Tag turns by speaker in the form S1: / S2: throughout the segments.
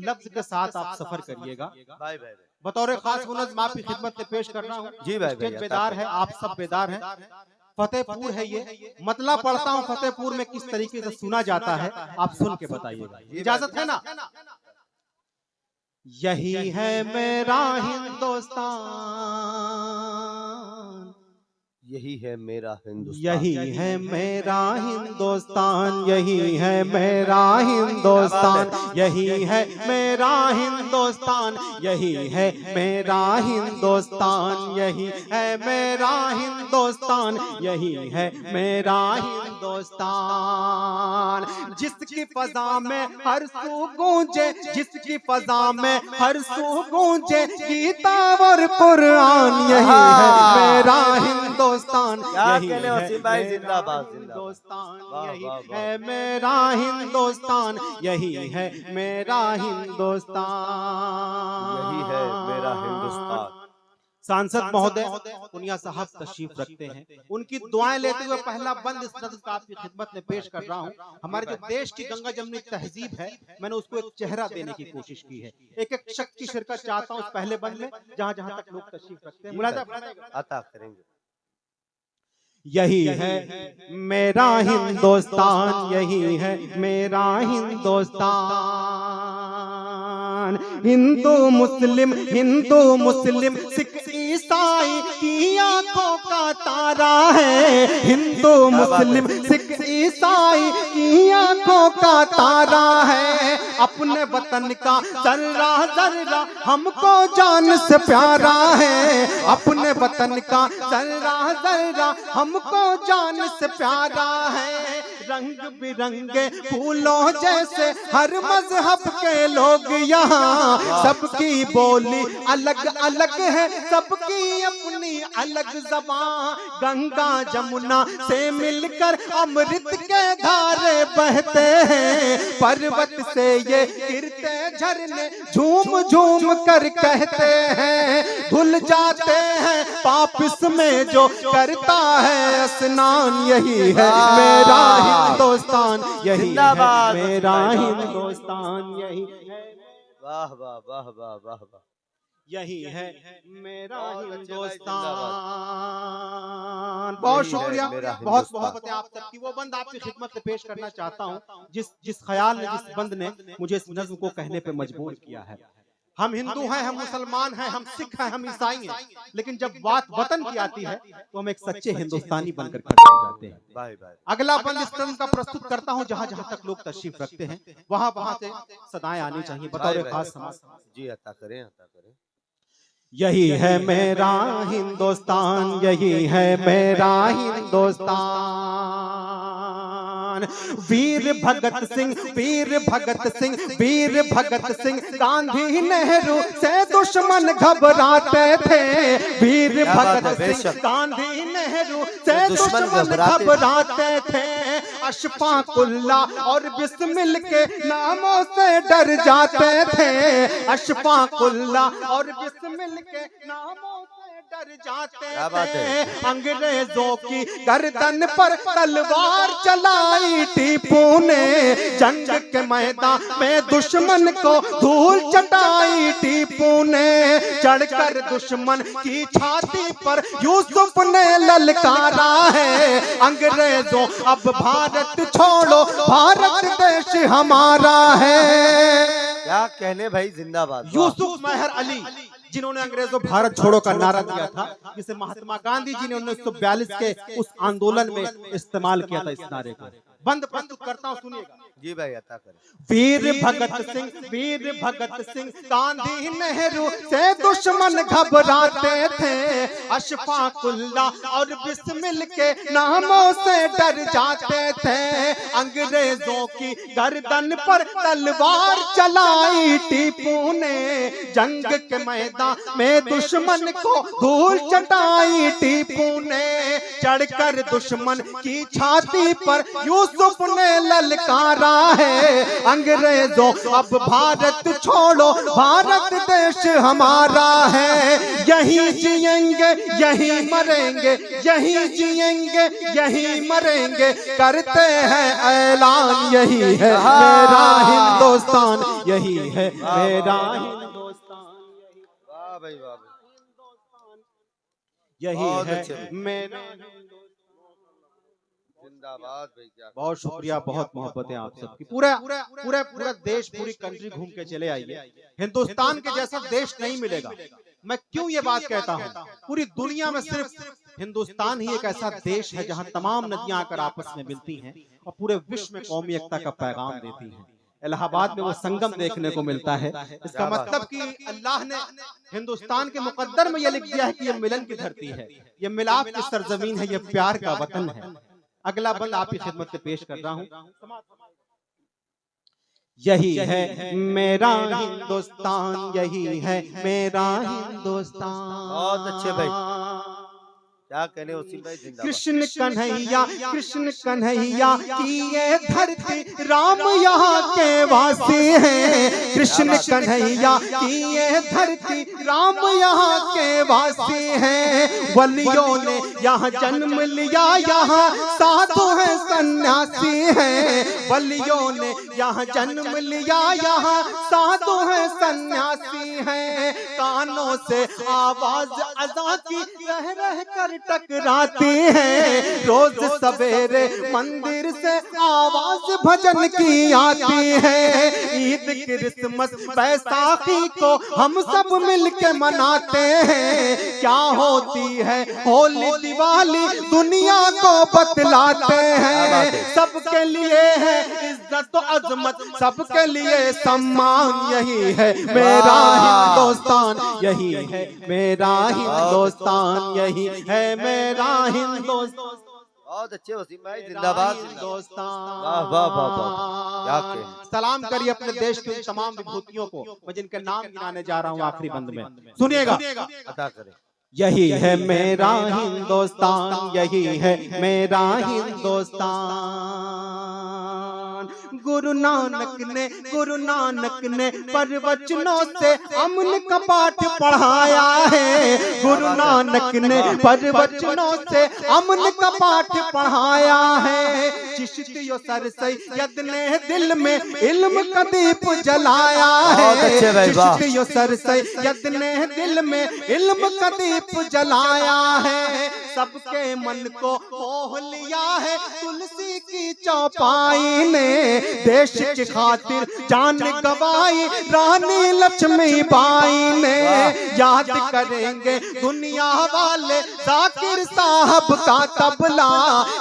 S1: लफ्ज के साथ आप सफर करिएगा।
S2: भाई भाई
S1: बतौर खास मुनज़्ज़म आपकी खिदमत में पेश कर रहा हूँ।
S2: जी भाई
S1: स्टेज बेदार है, आप सब बेदार हैं। फतेहपुर है ये, मतलब पढ़ता हूँ फतेहपुर में किस तरीके से सुना जाता है, आप सुन के बताइएगा। इजाजत है ना? यही है मेरा हिंदुस्तान,
S2: यही है मेरा हिंदुस्तान,
S1: यही है मेरा हिंदुस्तान, यही है मेरा हिंदुस्तान, यही है मेरा हिंदुस्तान, यही है मेरा हिंदुस्तान, यही है मेरा हिंदुस्तान, यही है मेरा हिंदुस्तान। जिसकी फजा में हर सू गूंजे, जिसकी फजा में हर सू गूंजे गीता और कुरान, यही है मेरा हिंदुस्तान, यही है हिंदुस्तान, यही है मेरा हिंदुस्तान, यही है मेरा हिंदुस्तान,
S2: यही है मेरा हिंदुस्तान।
S1: सांसद महोदय पुनिया साहब तशरीफ रखते हैं, उनकी दुआएं लेते हुए पहला बंद इस नज़्म का आपकी खिदमत में पेश कर रहा हूँ। हमारे जो देश की गंगा जमनी तहजीब है, मैंने उसको एक चेहरा देने की कोशिश की है। एक एक शख्स की शिरकत चाहता हूँ इस पहले बंद में, जहाँ जहाँ तक लोग तशरीफ रखते हैं। मुलाजा
S2: अता करेंगे।
S1: यही है मेरा हिंदुस्तान, यही है मेरा हिंदुस्तान। हिंदू मुस्लिम सिख ईसाई की आंखों का तारा है, हिंदू मुस्लिम सिख ईसाई की आंखों का तारा है। अपने वतन का जर्रा जर्रा हमको जान से प्यारा है, अपने वतन का जर्रा जर्रा हमको जान से प्यारा है। रंग बिरंगे फूलों जैसे हर मजहब के लोग यहाँ, सबकी बोली अलग अलग है, सबकी अपनी अलग ज़बान। गंगा जमुना से मिलकर अमृत के धारे बहते हैं, पर्वत से ये गिरते झरने झूम झूम कर कहते हैं, धुल जाते हैं पाप इसमें जो करता है स्नान। यही है मेरा हिंदुस्तान, यही है मेरा हिंदुस्तान, यही है।
S2: वाह वाह वाह वाह वाह वाह,
S1: यही है मेरा हिंदुस्तान। बहुत शुक्रिया, बहुत मोहब्बत है आप सबकी। वो बंद आपकी खिदमत में पेश करना चाहता हूँ जिस ख्याल ने, जिस बंद ने मुझे इस नज़्म को कहने पे मजबूर किया है। हम हिंदू हैं, हम मुसलमान हैं, हम सिख हैं, हम ईसाई हैं, लेकिन जब बात वतन की आती है तो हम एक सच्चे हिंदुस्तानी बनकर खड़े हो जाते हैं। अगला बंद इस फिल्म का प्रस्तुत करता हूं, जहां जहां तक लोग तशरीफ रखते हैं वहां वहां से सदाएं आनी चाहिए। बतौर खास समाज
S2: जी अता करें, अता करें।
S1: यही है मेरा हिंदुस्तान, यही है मेरा हिंदुस्तान। वीर भगत सिंह, वीर भगत सिंह, वीर भगत सिंह, गांधी नेहरू से दुश्मन घबराते थे। वीर भगत सिंह, गांधी नेहरू से दुश्मन घबराते थे। अशफाकुल्ला और बिस्मिल के नामों से डर जाते थे, अशफाकुल्ला और बिस्मिल के नामों से डर जाते थे। अंग्रेजों की गर्दन पर तलवार चलाई टीपू ने, जंग के मैदान में दुश्मन को धूल चटाई टीपू ने। चढ़कर दुश्मन की छाती पर यूसुफ ने ललकारा है, अंग्रेजों अब भारत छोड़ो, भारत देश हमारा है।
S2: क्या कहने भाई, जिंदाबाद।
S1: यूसुफ मेहर अली जिन्होंने अंग्रेजों भारत छोड़ो का नारा दिया था, जिसे महात्मा गांधी जी ने 1942 के उस आंदोलन में इस्तेमाल किया था। इस नारे को बंद प्रस्तुत करता हूँ, सुनिएगा।
S2: जी भाई अता करें।
S1: वीर भगत सिंह, वीर भगत सिंह, गांधी नेहरू से दुश्मन घबराते थे। अशफाकुल्ला और बिस्मिल के नामों से डर जाते थे। अंग्रेजों की गर्दन पर तलवार चलाई टीपू ने, जंग के मैदान में दुश्मन को धूल चटाई टीपू ने। चढ़कर दुश्मन की छाती पर यूसुफ ने ललकारा नारा है। अंग्रेजों अब भारत छोड़ो, भारत देश हमारा है। यही जिएंगे यही मरेंगे, यही जिएंगे यही मरेंगे, करते हैं ऐलान यही है मेरा हिंदुस्तान, यही है मेरा हिंदुस्तान,
S2: वाह भाई वाह भाई,
S1: यही
S2: बहुत
S1: है
S2: अच्छे भाई।
S1: मेरा।
S2: जिंदाबाद भाई, क्या
S1: बहुत शुक्रिया, बहुत मोहब्बतें आप सबकी। पूरा पूरा पूरा देश, पूरी कंट्री घूम के चले आइए, हिंदुस्तान के जैसा देश नहीं मिलेगा। मैं क्यों ये बात कहता हूँ, पूरी दुनिया में सिर्फ हिंदुस्तान ही एक ऐसा देश है जहाँ तमाम नदियां आकर आपस में मिलती हैं और पूरे विश्व में कौमी एकता का पैगाम देती हैं। इलाहाबाद में वो संगम देखने को मिलता है। इसका मतलब कि अल्लाह ने हिंदुस्तान के मुकद्दर में ये लिख दिया है कि ये मिलन की धरती है, ये मिलाप की सरजमीन है, ये प्यार का वतन है। अगला बंद आपकी खिदमत से पेश कर रहा हूँ। यही है मेरा हिंदुस्तान, यही है मेरा हिंदुस्तान।
S2: बहुत अच्छे भाई, क्या कहने वसीम भाई, जिंदाबाद।
S1: कृष्ण कन्हैया की ये धरती, राम यहाँ के वासी हैं। कृष्ण कन्हैया की ये धरती, राम यहाँ के वासी हैं। वलियों ने यहाँ जन्म लिया, यहाँ साधु हैं सन्यासी हैं। वलियों ने यहाँ जन्म लिया, यहाँ साधु हैं सन्यासी हैं। कानों से आवाज अज़ां की रह रह कर टकराती है। रोज सवेरे मंदिर से आवाज भजन की आती है। ईद क्रिसमस बैसाखी को हम सब मिलके मनाते हैं। क्या होती है होली दिवाली दुनिया को बतलाते हैं। सबके लिए है इज्जत अजमत, सबके लिए सम्मान, यही है मेरा हिंदुस्तान, यही है मेरा हिंदुस्तान, यही है मेरा हिंदुस्तान।
S2: बहुत अच्छे वसीम भाई, जिंदाबाद
S1: हिंदुस्तान।
S2: वाह वाह वाह वाह, क्या कहने।
S1: सलाम करिए अपने देश की उन तमाम विभूतियों को, मैं जिनके नाम गिनाने जा रहा हूँ आखिरी बंद में, सुनिएगा।
S2: अता करें।
S1: यही है मेरा हिंदुस्तान, यही है मेरा हिंदुस्तान। गुरु नानक ने प्रवचनों से अमन का पाठ पढ़ाया है। गुरु नानक ने प्रवचनों से अमन का पाठ पढ़ाया है। चिश्तियो सर सैयद ने दिल में इल्म का दीप जलाया है। चिश्तियो सर सैयद ने दिल में इल्म का दीप जलाया है। सबके मन को मोह लिया है तुलसी की चौपाई ने। देश की खातिर जान गवाई रानी लक्ष्मीबाई ने। याद करेंगे दुनिया वाले जाकिर साहब का तबला,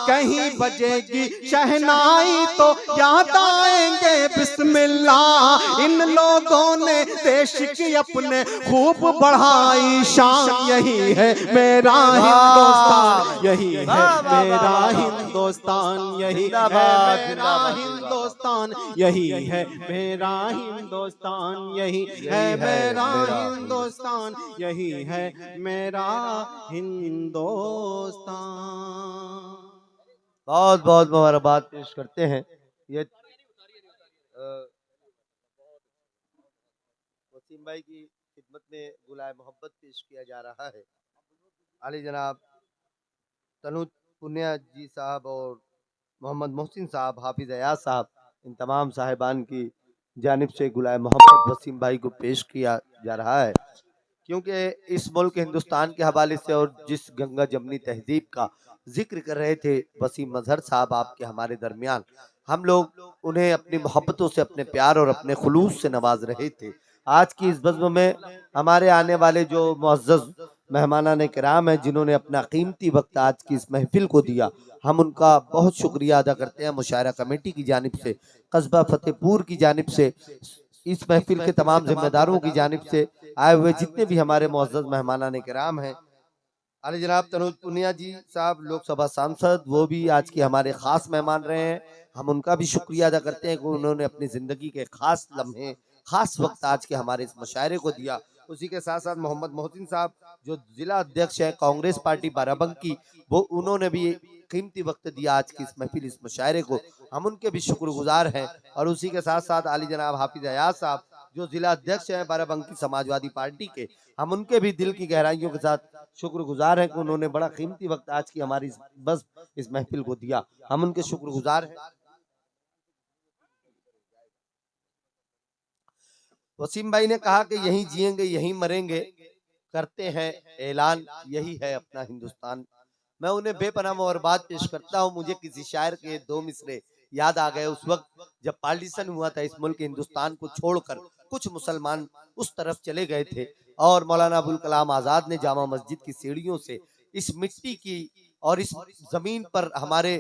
S1: कहीं बजेगी शहनाई तो याद आएंगे बिस्मिल्लाह। इन लोगों ने देश की अपने खूब बढ़ाई शान, यही है मेरा हिंदुस्तान, यही है मेरा हिंदुस्तान, यही है मेरा हिंदुस्तान, यही है मेरा हिंदुस्तान, यही है मेरा हिंदुस्तान, यही है मेरा हिंदुस्तान।
S2: बहुत बहुत मुबारकबाद पेश करते हैं। ये वसीम भाई की खिदमत में गुलाए मोहब्बत पेश किया जा रहा है। आली जनाब तनु पुनिया जी साहब और मोहम्मद मोहसिन साहब, हाफिज अयाज साहब, इन तमाम साहिबान की जानिब से गुलाए मोहब्बत वसीम भाई को पेश किया जा रहा है। क्योंकि इस मुल्क हिंदुस्तान के हवाले से और जिस गंगा जमनी तहजीब का जिक्र कर रहे थे वसीम मजहर साहब आपके हमारे दरमियान, हम लोग उन्हें अपनी मोहब्बतों से, अपने प्यार और अपने खुलूस से नवाज रहे थे। आज की इस बज़्म में हमारे आने वाले जो मुअज़्ज़ज़ मेहमानान किराम हैं, जिन्होंने अपना कीमती वक्त आज की इस महफिल को दिया, हम उनका बहुत शुक्रिया अदा करते हैं। मुशायरा कमेटी की जानिब से, कस्बा फतेहपुर की जानिब से, इस महफिल के तमाम जिम्मेदारों की जानिब से, आए हुए जितने भी हमारे मुअज़्ज़ज़ मेहमानान किराम हैं। अली जनाब तनुज पुनिया जी साहब लोकसभा सांसद, वो भी आज के हमारे ख़ास मेहमान रहे हैं। हम उनका भी शुक्रिया अदा करते हैं कि उन्होंने अपनी ज़िंदगी के ख़ास लम्हे, ख़ास वक्त आज के हमारे इस मुशायरे को दिया। उसी के साथ साथ मोहम्मद मोहसिन साहब जो जिला अध्यक्ष है कांग्रेस पार्टी बाराबंकी, वो उन्होंने भी कीमती वक्त दिया आज की इस महफिल, इस मुशायरे को, हम उनके भी शुक्रगुजार हैं। और उसी के साथ साथ आली जनाब हाफिज अयाज साहब जो जिला अध्यक्ष हैं बाराबंकी समाजवादी पार्टी के, हम उनके भी दिल की गहराइयों के साथ शुक्रगुजार हैं कि उन्होंने बड़ा कीमती वक्त आज की हमारी बस इस महफिल को दिया, हम उनके शुक्रगुजार हैं। वसीम भाई ने कहा कि यहीं जिएंगे यहीं मरेंगे, करते हैं ऐलान, यही है अपना हिंदुस्तान। मैं उन्हें बेपनाह मुबारकबाद पेश करता हूँ। मुझे किसी शायर के दो मिसरे याद आ गए, उस वक्त जब पार्टीशन हुआ था इस मुल्क हिंदुस्तान को छोड़कर कुछ मुसलमान उस तरफ चले गए थे और मौलाना अबुल कलाम आजाद ने जामा मस्जिद की सीढ़ियों से इस मिट्टी की और इस जमीन पर हमारे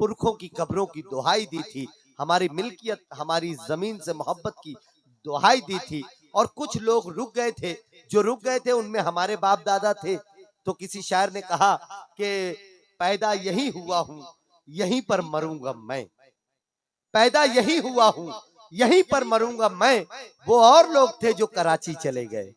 S2: पुरखों की कब्रों की दुहाई दी थी, हमारी मिल्कियत हमारी जमीन से मोहब्बत की दुहाई दी थी। और कुछ लोग रुक गए थे, जो रुक गए थे उनमें हमारे बाप दादा थे। तो किसी शायर ने कहा कि पैदा यही हुआ हूं यहीं पर मरूंगा मैं, पैदा यही हुआ हूं यहीं पर मरूंगा मैं। वो और लोग थे जो कराची चले गए,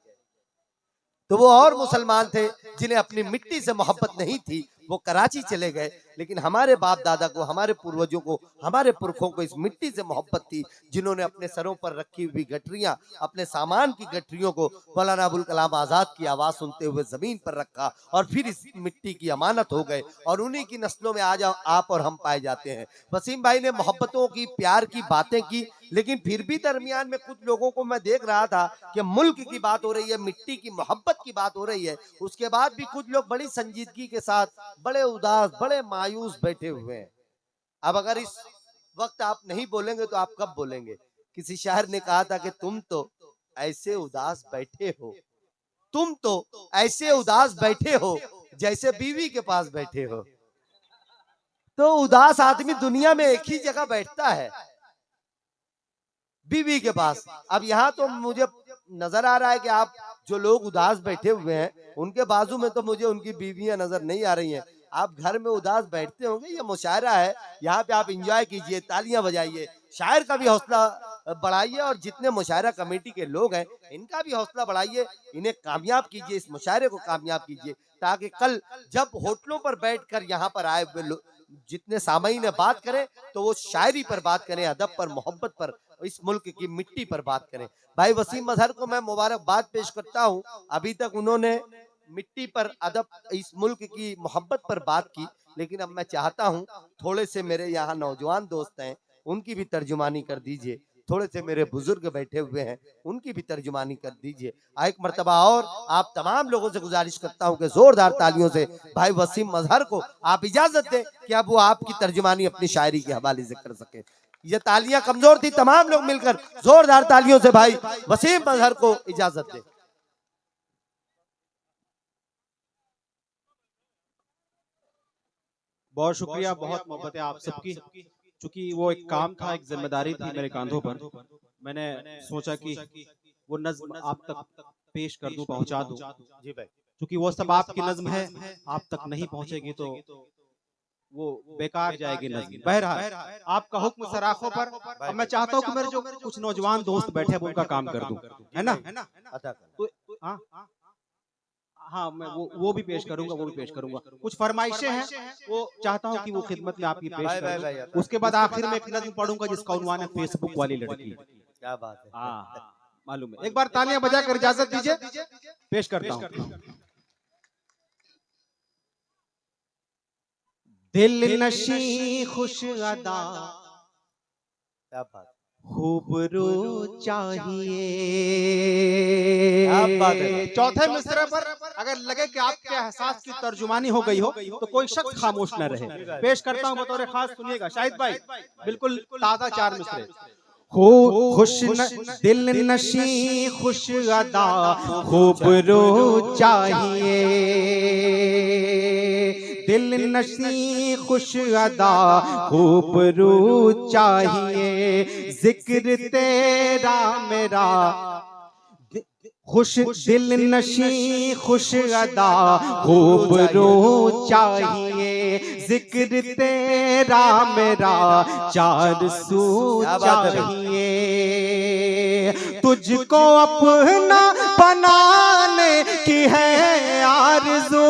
S2: तो वो और मुसलमान थे जिन्हें अपनी मिट्टी से मोहब्बत नहीं थी, वो कराची चले गए। लेकिन हमारे बाप दादा को, हमारे पूर्वजों को, हमारे पुरखों को इस मिट्टी से मोहब्बत थी, जिन्होंने अपने सरों पर रखी हुई गठरियां, अपने सामान की गठरियों को मौलाना अबुल कलाम आजाद की आवाज सुनते हुए जमीन पर रखा और फिर इस मिट्टी की अमानत हो गए। और उन्हीं की नस्लों में आज आप और हम पाए जाते हैं। वसीम भाई ने मोहब्बतों की, प्यार की बातें की, लेकिन फिर भी दरमियान में कुछ लोगों को मैं देख रहा था कि मुल्क की बात हो रही है, मिट्टी की मोहब्बत की बात हो रही है, उसके बाद भी कुछ लोग बड़ी संजीदगी के साथ बड़े उदास, बड़े मायूस बैठे हुए हैं। अब अगर इस वक्त आप नहीं बोलेंगे तो आप कब बोलेंगे? किसी शायर ने कहा था कि तुम तो ऐसे उदास बैठे हो, तुम तो ऐसे उदास बैठे हो जैसे बीवी के पास बैठे हो। तो उदास आदमी दुनिया में एक ही जगह बैठता है, बीवी के पास। अब यहाँ तो मुझे नजर आ रहा है कि आप जो लोग उदास बैठे हुए हैं उनके बाजू में तो मुझे उनकी बीवियां नजर नहीं आ रही हैं। आप घर में उदास बैठते होंगे, ये मुशायरा है, यहाँ पे आप एंजॉय कीजिए, तालियां बजाइए, शायर का भी हौसला बढ़ाइए और जितने मुशायरा कमेटी के लोग हैं इनका भी हौसला बढ़ाइए, इन्हें कामयाब कीजिए, इस मुशायरे को कामयाब कीजिए, ताकि कल जब होटलों पर बैठकर यहाँ पर आए हुए जितने सामईन ने बात करें तो वो शायरी पर बात करें, अदब पर, मोहब्बत पर, इस मुल्क की मिट्टी पर बात करें। भाई वसीम अजहर को मैं मुबारकबाद पेश करता हूँ, अभी तक उन्होंने मिट्टी पर, अदब, इस मुल्क की मोहब्बत पर बात की, लेकिन अब मैं चाहता हूँ थोड़े से मेरे यहाँ नौजवान दोस्त हैं उनकी भी तर्जुमानी कर दीजिए, थोड़े से मेरे बुजुर्ग बैठे हुए हैं उनकी भी तर्जुमानी कर दीजिए। एक मर्तबा और आप तमाम लोगों से गुजारिश करता हूं कि जोरदार तालियों से भाई वसीम अजहर को आप इजाजत दें कि अब वो आपकी तर्जुमानी अपनी शायरी के हवाले से कर सके। ये तालियां कमजोर थी, तमाम लोग मिलकर जोरदार तालियों से भाई वसीम अजहर को इजाजत दें।
S3: बहुत शुक्रिया, बहुत मोहब्बत है आप सबकी। चूंकि वो एक काम था, एक जिम्मेदारी थी मेरे कांधों पर, मैंने सोचा कि वो नज्म आप तक पेश कर दूं, पहुंचा दूं।
S2: जी भाई,
S3: चूंकि वो सब आपकी नज्म है, आप तक नहीं पहुंचेगी तो वो बेकार जाएगी नज्म। बहरहाल आपका हुक्म सराखों पर। अब मैं चाहता हूं कि मेरे जो कुछ नौजवान दोस्त बैठे हैं वो उनका काम कर दूं, है ना? तो हाँ, मैं वो भी पेश करूंगा, वो भी पेश करूंगा। कुछ फरमाइशें हैं, वो चाहता हूँ कि वो खिदमत में आपकी पेश करूं। उसके बाद आखिर में एक नज्म पढ़ूंगा जिसका उन्वान है फेसबुक वाली लड़की।
S2: क्या बात है,
S3: हाँ मालूम है। एक बार तालियां बजाकर इजाजत दीजिए, पेश करता हूँ। दिल नशी खुश अदा,
S2: क्या बात,
S3: खूबरू चाहिए।
S2: है।
S3: चौथे मिसरे पर अगर लगे कि आपके एहसास की तर्जुमानी हो गई हो तो कोई शख्स खामोश न रहे। पेश करता हूं बतौर खास, सुनिएगा शाहिद भाई, बिल्कुल ताजा 4 मिसरे। हो खुश दिल नशी खुश अदा, खूबरू चाहिए। दिल नशी खुश अदा, खूबरू चाहिए। जिक्र तेरा मेरा, खुश दिल नशी खुश अदा, खूबरू चाहिए। जिक्र तेरा मेरा 4 सू चाहिए।
S1: तुझको अपना बनाने की है आरज़ू,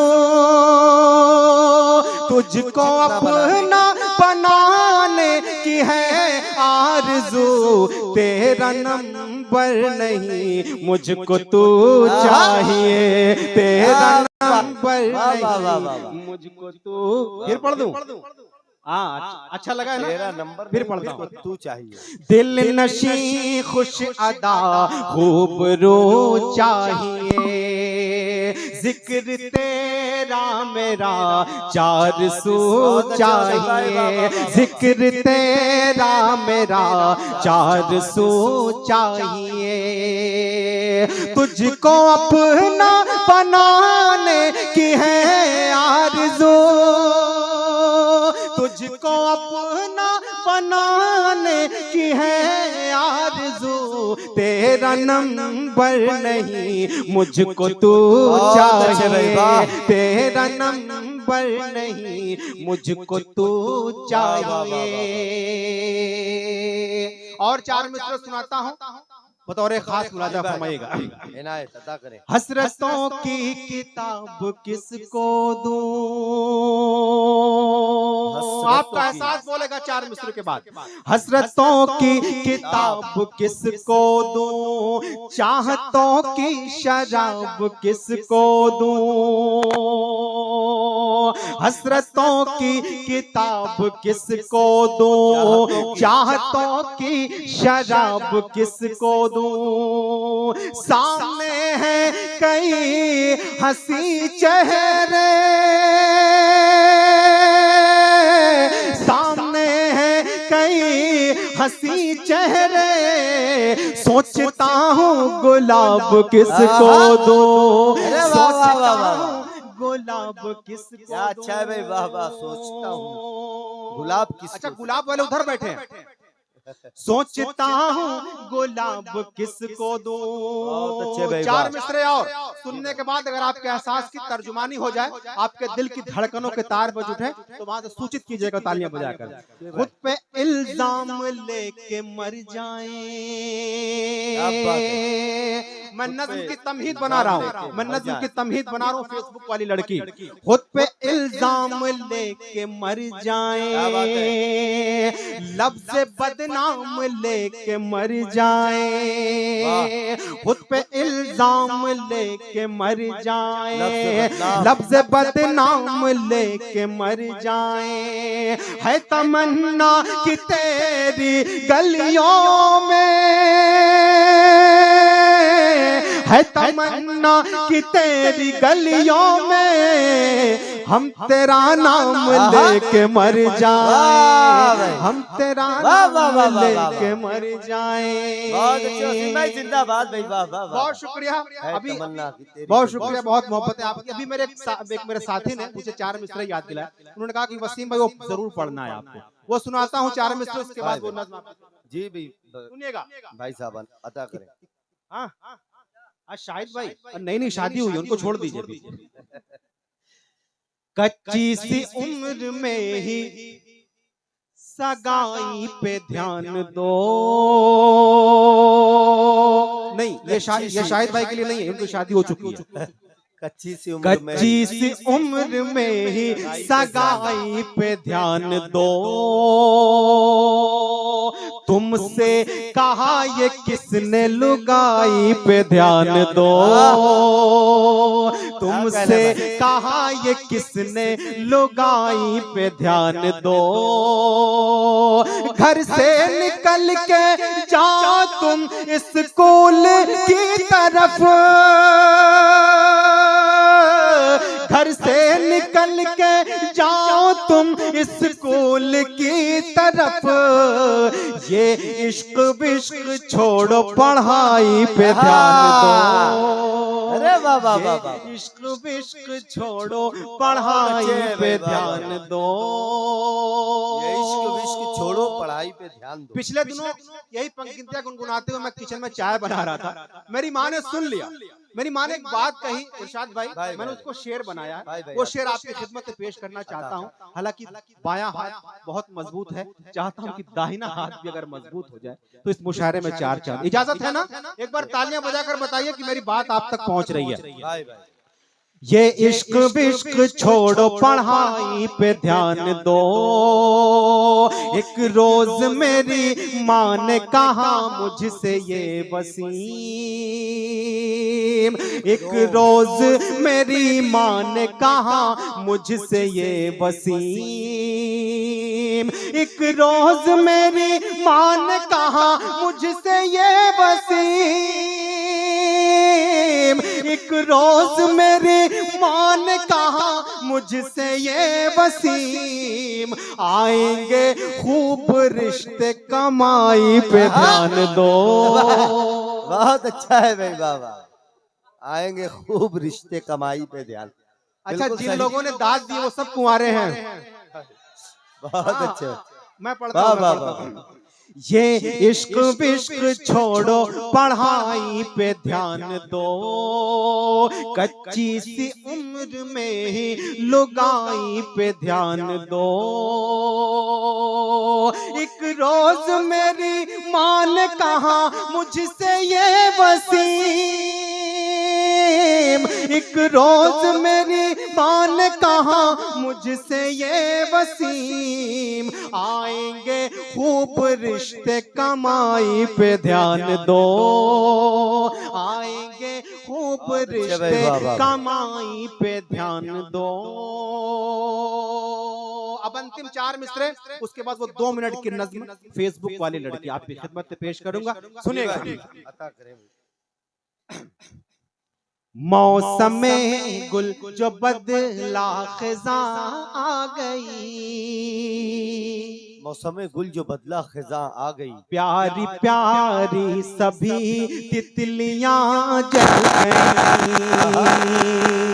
S1: तुझको अपना बनाने की है आरज़ू, तेरा नंबर नहीं मुझको तू चाहिए, तेरा नंबर नहीं मुझको तू। फिर पढ़ दूं? हाँ, अच्छा लगा है ना?
S2: तेरा नंबर
S1: फिर पढ़ता हूँ।
S2: तू चाहिए।
S1: दिल नशी खुश अदा खूब रो चाहिए, जिक्र तेरा मेरा 400 चाहिए, जिक्र तेरा मेरा 400 चाहिए, तुझको अपना बनाने की है आरज़ू, तुझको अपना बनाने की है आरज़ू, तेरा नंबर नहीं मुझको तू चाहिए, तेरा नंबर नहीं मुझको तू चाहिए। और 4 मिसरे सुनाता हूँ, बतौर खास मुलाजा फरमाइएगा।
S2: इनायत अता करें।
S1: हसरतों की किताब किसको दूं, आपका एहसास बोलेगा 4 मिसरे के बाद। हसरतों की किताब किसको दूं, चाहतों की शराब किसको दूं, हसरतों की किताब किसको दूं, चाहतों की शराब किसको दूं, सामने है कई हंसी चेहरे, सामने है कई हंसी चेहरे, सोचता हूँ गुलाब किसको दूं, सोचता हूँ गुलाब किसको
S2: क्या अच्छा है भाई, वाह वाह। सोचता हूँ गुलाब किसको।
S1: अच्छा, गुलाब वाले उधर बैठे हैं। सोचता हूँ गुलाब किसको दूं।
S2: बहुत अच्छे भाई,
S1: 4 मिसरे और सुनने के बाद अगर आपके एहसास की तर्जुमानी हो जाए, आपके दिल की धड़कनों के तार बज उठे, तो वहां से सूचित कीजिएगा तालियां बजाकर। खुद पे इल्जाम लेके मर जाए, मैं नज़्म की तमहीद बना रहा हूँ, मैं नज़्म की तमहीद बना रहा हूँ। फेसबुक वाली लड़की खुद पे इल्जाम लेके मर जाए, लफ्ज़ बदनाम लेके मर जाए, खुद पे इल्जाम लेके मर जाए, लफ्ज़ बदनाम लेके मर जाए, है तमन्ना कि तेरी गलियों में, है तमन्ना कि तेरी गलियों में हम तेरा नाम लेके मर जाए, हम तेरा नाम लेके मर जाए।
S2: बहुत अच्छे भाई, जिंदाबाद भाई, वाह वाह वाह।
S1: बहुत शुक्रिया। अभी बहुत शुक्रिया, बहुत मोहब्बत है आपकी। अभी मेरे एक मेरे साथी ने मुझे 4 मिसरे याद दिलाए, उन्होंने कहा कि वसीम भाई वो जरूर पढ़ना है आपको, वो सुनाता हूँ 4 मिसरे, उसके बाद वो नज़्म
S2: जी भाई
S1: सुनिएगा।
S2: भाई साहब अता करें।
S1: हाँ, आज शाहिद भाई नहीं शादी हुई, उनको छोड़ दीजिए अभी। कच्ची सी उम्र में ही सगाई पे ध्यान दो, नहीं ये शाहिद भाई के लिए नहीं है, उनकी शादी हो चुकी है।
S2: कच्ची सी
S1: उम्र में ही सगाई पे ध्यान दो, तुमसे कहा ये किसने लुगाई पे ध्यान दो, तुमसे कहा ये किसने लुगाई पे ध्यान दो, घर से निकल के जाओ तुम स्कूल की तरफ, घर से निकल के जाओ तुम स्कूल की तरफ, ये इश्क विश्क छोड़ो पढ़ाई पे ध्यान दो,
S2: अरे वाह वाह वाह,
S1: इश्क विश्क छोड़ो पढ़ाई पे ध्यान दो,
S2: ये इश्क विश्क छोड़ो पढ़ाई पे ध्यान दो।
S1: पिछले दिनों यही पंक्तियां गुनगुनाते हुए मैं किचन में चाय बना रहा था, मेरी माँ ने सुन लिया,
S3: मेरी माँ ने एक बात कही इरशाद भाई,
S2: भाई,
S3: मैंने
S2: भाई,
S3: उसको शेर बनाया,
S2: भाई, भाई,
S3: वो
S2: आप-
S3: शेर आपकी खिदमत में पेश करना चाहता हूँ। हालांकि बायां हाथ बहुत मजबूत है, चाहता हूँ कि दाहिना हाथ भी अगर मजबूत हो जाए तो इस मुशायरे में चार चांद। इजाजत है ना? एक बार तालियां बजाकर बताइए कि मेरी बात आप तक पहुंच रही है।
S2: भाई भाई
S3: ये इश्क विश्क छोड़ो, पढ़ाई पे ध्यान दो। एक रोज मेरी माँ ने कहा मुझसे ये वसीम, एक रोज मेरी माँ ने कहा मुझसे ये वसीम, एक रोज मेरी माँ ने कहा मुझसे ये वसीम, एक रोज मेरी माँ ने कहा मुझसे ये वसीम, आएंगे खूब रिश्ते कमाई पे ध्यान दो।
S2: बहुत अच्छा है भाई बाबा, आएंगे खूब रिश्ते कमाई पे ध्यान।
S3: अच्छा,
S2: बिल्कुल
S3: जिन
S2: सही।
S3: लोगों ने दाद दी वो सब कुंवारे हैं।
S2: बहुत अच्छे।
S3: मैं पढ़ता हूँ, मैं पढ़ता हूँ। ये इश्क विश्क छोड़ो, पढ़ाई पे ध्यान दो। कच्ची सी उम्र में ही लुगाई पे ध्यान दो। एक रोज मेरी माँ ने कहा मुझसे ये वसीम, एक रोज मेरी माँ ने कहा मुझसे ये वसीम, आएंगे खूब रिश्ते कमाई पे ध्यान दो, आएंगे खूब रिश्ते कमाई पे ध्यान दो। अब अंतिम चार मिसरे, उसके बाद वो 2 मिनट की नज्म फेसबुक वाली लड़की आपकी खिदमत में पेश करूंगा, सुनिएगा।
S2: अता करें।
S3: मौसम गुल जो बदला खिज़ा आ गई,
S2: मौसम गुल जो बदला खिजा आ गई,
S3: प्यारी प्यारी सभी तितलियां जल गई।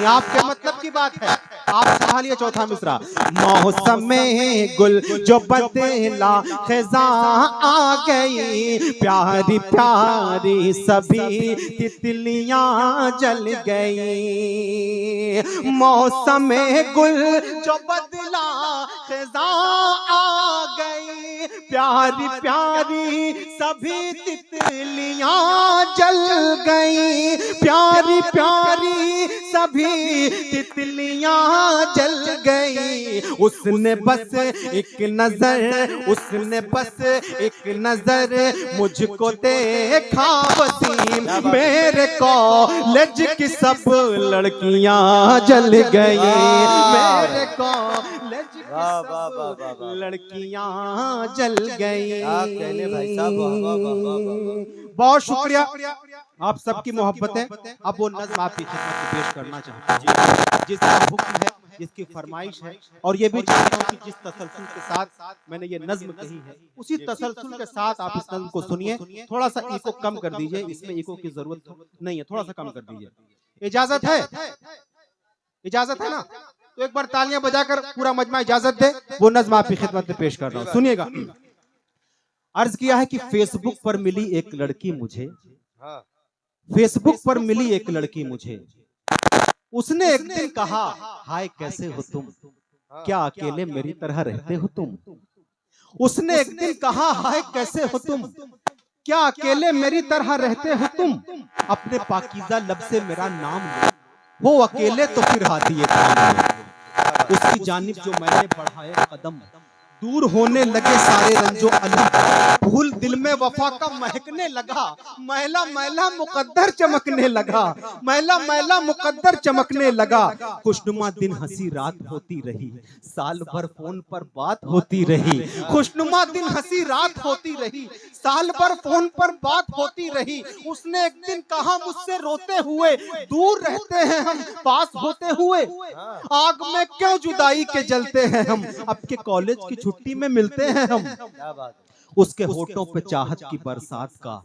S3: आपके मतलब की बात है, आप संभालिए चौथा मिसरा। मौसम गुल जो बदला खिज़ा आ गई, प्यारी प्यारी सभी तितलियां जल गई। मौसम गुल जो बदला खिज़ा आ गई, प्यारी प्यारी सभी तितलियां जल गई, प्यारी प्यारी सभी तितलियां जल गई। उसने बस एक नजर, उसने बस एक नजर मुझको देखा वसीम, मेरे कॉलेज की सब लड़कियां जल गई, मेरे कॉलेज की सब लड़कियां जल गई।
S2: भाई साहब, वाह, वाह, वाह, वाह, वाह।
S3: बहुत शुक्रिया आप सबकी मोहब्बतें। अब वो नज़्म आपकी खिदमत में पेश करना चाहता हूँ, जिसका हुक्म है, जिसकी फरमाइश है, और ये भी चाहता हूँ कि जिस तसलसल के साथ मैंने ये नज़्म कही है उसी तसलसल के साथ आप इस नज़्म को सुनिए। थोड़ा सा इको कम कर दीजिए, इसमें इको की जरूरत नहीं है, थोड़ा सा कम कर दीजिए। इजाजत है? इजाजत है ना? तो एक बार तालियां बजाकर पूरा मजमा इजाजत दे, वो नज़्म आपकी खिदमत में पेश कर रहा हूँ, सुनिएगा। अर्ज किया है कि फेसबुक पर मिली एक लड़की मुझे, फेसबुक पर मिली एक लड़की मुझे, उसने एक दिन कहा हाय कैसे हो तुम, क्या अकेले मेरी तरह रहते हो तुम। उसने एक दिन कहा हाय कैसे हो तुम, क्या अकेले मेरी तरह रहते हो तुम। अपने पाकीज़ा लब से मेरा नाम लो, वो अकेले तो फिर हाथी ये काम लो। उसकी जानिब जो मैंने बढ़ाए कदम, दूर होने लगे सारे रंजो अलम, फूल दिल में वफा का महकने लगा, मैला मैला मुकद्दर चमकने लगा, मैला मैला मुकद्दर चमकने लगा। खुशनुमा दिन हंसी रात होती रही, साल भर फोन पर बात होती रही। खुशनुमा दिन हंसी रात होती रही, साल भर फोन पर बात होती रही। उसने एक दिन कहा मुझसे रोते हुए, दूर रहते हैं हम पास होते हुए, आग में क्यों जुदाई के जलते हैं हम, अब के कॉलेज की छुट्टी में मिलते हैं हम। उसके होठों पे चाहत की बरसात का,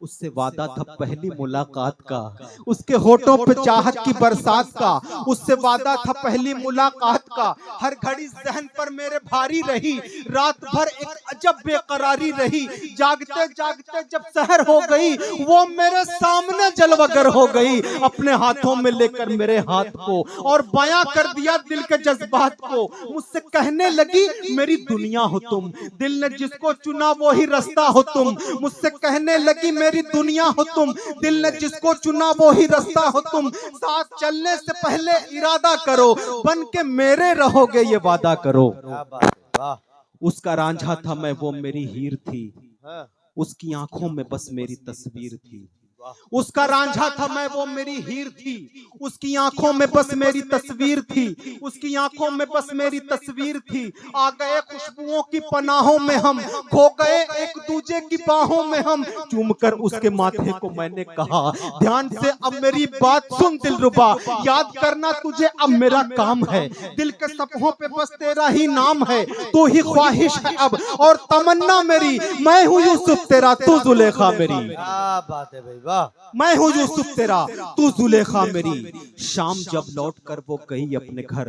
S3: उससे वादा था पहली मुलाकात का, उसके होठों पे चाहत की बरसात का। उससे वादा था पहली मुलाकात का। हर घड़ी जहन पर मेरे भारी रही, रात भर एक अजब बेकरारी रही। जागते जागते जब सहर हो गई, वो मेरे सामने जलवगर हो गई। अपने हाथों में लेकर मेरे हाथ को और बयां कर दिया दिल के जज्बात को। मुझसे कहने लगी मेरी दुनिया हो तुम, दिल ने जिसको चुना वो ही रास्ता हो तुम। मुझसे कहने लगी मेरी दुनिया हो तुम, दिल ने जिसको चुना वो ही रास्ता हो तुम। साथ चलने से पहले इरादा करो, बन के मेरे रहोगे ये वादा करो।
S2: क्या बात है, वाह।
S3: उसका रांझा था मैं, वो मेरी हीर थी।
S2: हाँ,
S3: उसकी आंखों में बस मेरी तस्वीर थी।
S2: वाह।
S3: उसका रांझा था मैं, वो मेरी हीर थी। उसकी आंखों में बस मेरी तस्वीर थी। उसकी आंखों में बस मेरी तस्वीर थी। आ गए खुशबुओं की पनाहों में हम, खो गए एक दूजे की बाहों में हम। चूमकर उसके माथे को मैंने कहा, ध्यान से अब मेरी बात सुन दिलरुबा, याद करना तुझे अब मेरा काम है। दिल के सपनों पे बस तेरा ही नाम है, तू ही ख्वाहिश है अब और तमन्ना मेरी। मैं हूँ यूसुफ तेरा, तू जुलेखा मेरी।
S2: क्या बात है भाई, वाह।
S3: मैं हूँ यूसुफ तेरा, तू जुलेखा मेरी। शाम जब लौट कर वो गई अपने घर,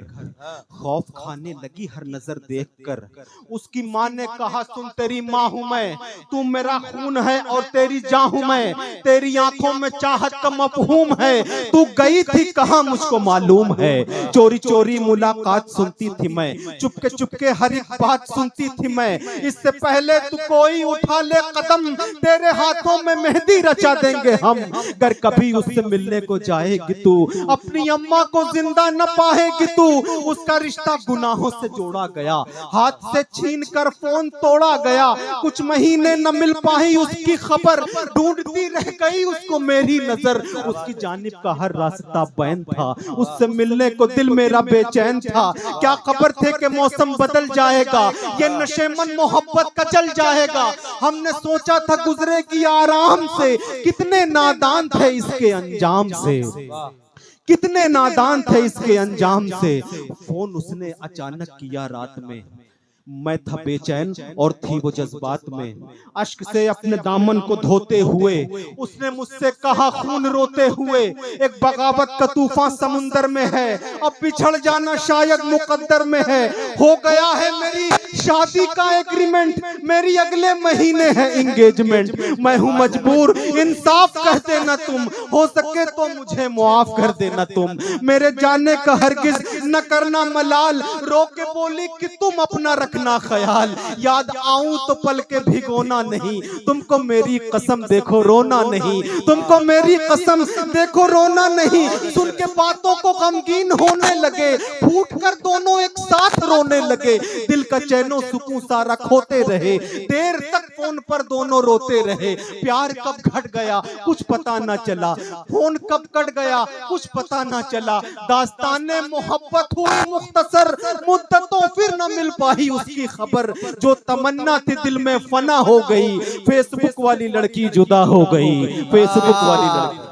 S3: खौफ खाने लगी हर नजर देखकर। उसकी माँ ने कहा सुन तेरी माँ हूँ मैं, तू मेरा खून है और तेरी जान हूँ मैं। तेरी आंखों में चाहत का मफहूम है, तू गई थी कहाँ मुझको मालूम है। चोरी चोरी मुलाकात सुनती थी मैं, चुपके चुपके हर एक बात सुनती थी मैं। इससे पहले तू कोई उठा ले कदम, तेरे हाथों में मेहंदी रचा देंगे हम। अगर कभी उससे मिलने को जाएगी तू, अपनी अम्मा को जिंदा न पाएगी तू। उसका रिश्ता गुनाहों से जोड़ा गया, हाथ से छीन कर फोन तोड़ा गया। कुछ महीने न मिल पाई उसकी खबर, ढूंढती रह गई उसको मेरी नजर। उसकी जानिब का हर रास्ता बैन था, उससे मिलने को दिल मेरा बेचैन था। क्या खबर थे कि मौसम बदल जाएगा, ये नशेमन मोहब्बत का चल जाएगा। हमने सोचा था गुजरेगी आराम से, कितने नादान थे इसके अंजाम से। कितने नादान थे इसके अंजाम से। फोन उसने अचानक किया रात में, मैं था बेचैन और थी वो जज्बात में। अश्क से अपने दामन को धोते हुए उसने मुझसे कहा खून रोते हुए, एक बगावत का तूफान समुंदर में है, अब बिछड़ जाना शायद मुकद्दर में है। हो गया है मेरी शादी का एग्रीमेंट, मेरी अगले महीने है एंगेजमेंट। मैं हूँ मजबूर, इंसाफ कह देना तुम, हो सके तो मुझे मुआफ कर देना तुम। मेरे जाने का हरगिज न करना मलाल, रो के बोली कि तुम अपना रखना ख्याल। याद आऊं तो पल के भिगोना नहीं, तुमको मेरी कसम देखो रोना नहीं। तुमको मेरी कसम देखो रोना नहीं। सुन के बातों को गमगीन होने लगे, फूट कर दोनों एक साथ रोने लगे। दिल का चैनो सुकून सारा खोते रहे, देर तक फोन पर दोनों रोते रहे। प्यार कब घट गया कुछ पता ना चला, फोन कब कट गया कुछ पता ना चला। दास्ताने मोहब्बत हुई मुख्तसर, मुद्दतों फिर न मिल पाई उसकी खबर। जो तमन्ना थी दिल में फना हो गई, फेसबुक वाली लड़की जुदा हो गई। फेसबुक वाली लड़की